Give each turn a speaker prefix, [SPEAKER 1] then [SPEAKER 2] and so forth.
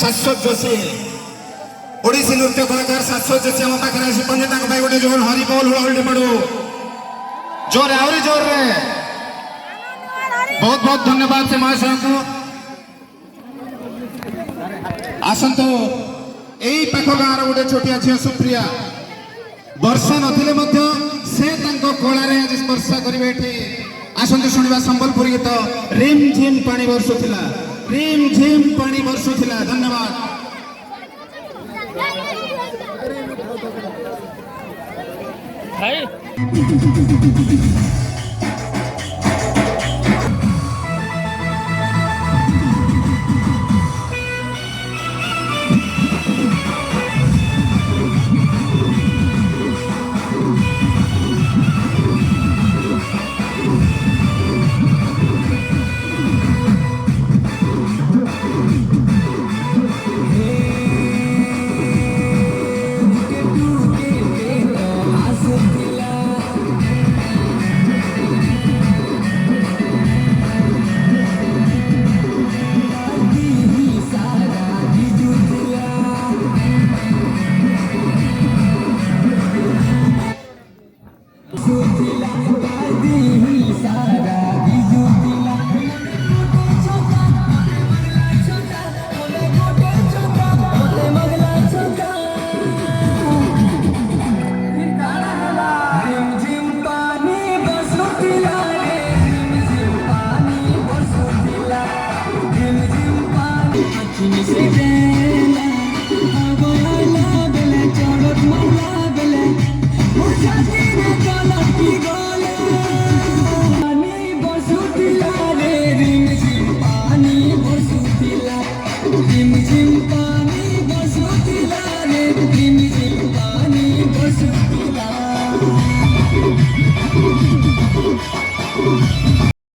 [SPEAKER 1] शाश्वत जोशी ओडिसी नृत्य कलाकार शाश्वत जोशी आम पाखे आसी पहुंचे गोटे जोर हरि बोल हुड़हुड़ी पड़ू जोर आहरी जोर रे बहुत बहुत धन्यवाद से महाशय को आसतु यही पाख गाँव गोटे छोटिया झील सुप्रिया वर्ष नथिले से कला आज स्पर्श करेंगे ये आसतु शुणा संबलपुरी गीत रिम झिम पानी बरसुला रिम झिम पानी बरसुला। धन्यवाद।
[SPEAKER 2] भाई